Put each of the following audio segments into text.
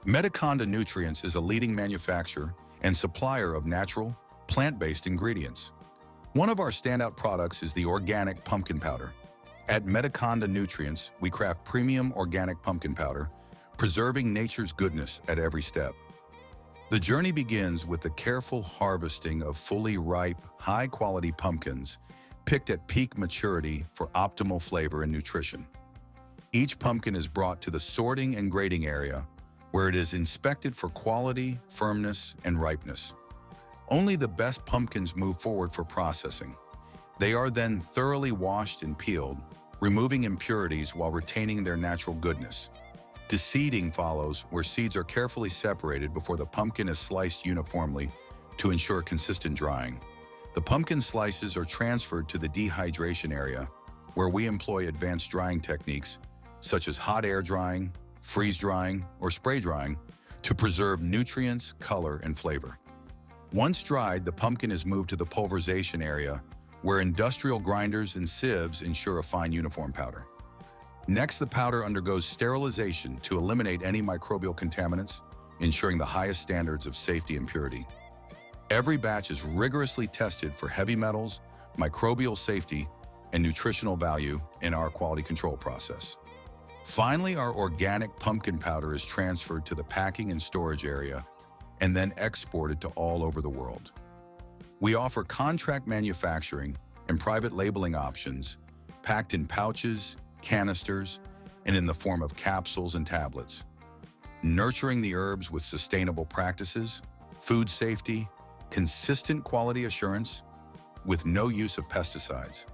Medikonda Nutrients is a leading manufacturer and supplier of natural, plant-based ingredients. One of our standout products is the organic pumpkin powder. At Medikonda Nutrients, we craft premium organic pumpkin powder, preserving nature's goodness at every step. The journey begins with the careful harvesting of fully ripe, high-quality pumpkins, picked at peak maturity for optimal flavor and nutrition. Each pumpkin is brought to the sorting and grading area, where it is inspected for quality, firmness, and ripeness. Only the best pumpkins move forward for processing. They are then thoroughly washed and peeled, removing impurities while retaining their natural goodness. Deseeding follows, where seeds are carefully separated before the pumpkin is sliced uniformly to ensure consistent drying. The pumpkin slices are transferred to the dehydration area, where we employ advanced drying techniques such as hot air drying, freeze drying, or spray drying to preserve nutrients, color, and flavor. Once dried, the pumpkin is moved to the pulverization area, where industrial grinders and sieves ensure a fine uniform powder. Next, the powder undergoes sterilization to eliminate any microbial contaminants, ensuring the highest standards of safety and purity. Every batch is rigorously tested for heavy metals, microbial safety, and nutritional value in our quality control process. Finally, our organic pumpkin powder is transferred to the packing and storage area and then exported to all over the world. We offer contract manufacturing and private labeling options, packed in pouches, canisters, and in the form of capsules and tablets. Nurturing the herbs with sustainable practices, food safety, consistent quality assurance, with no use of pesticides.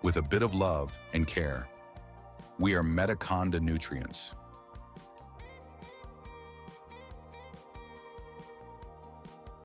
With a bit of love and care, we are Medikonda Nutrients.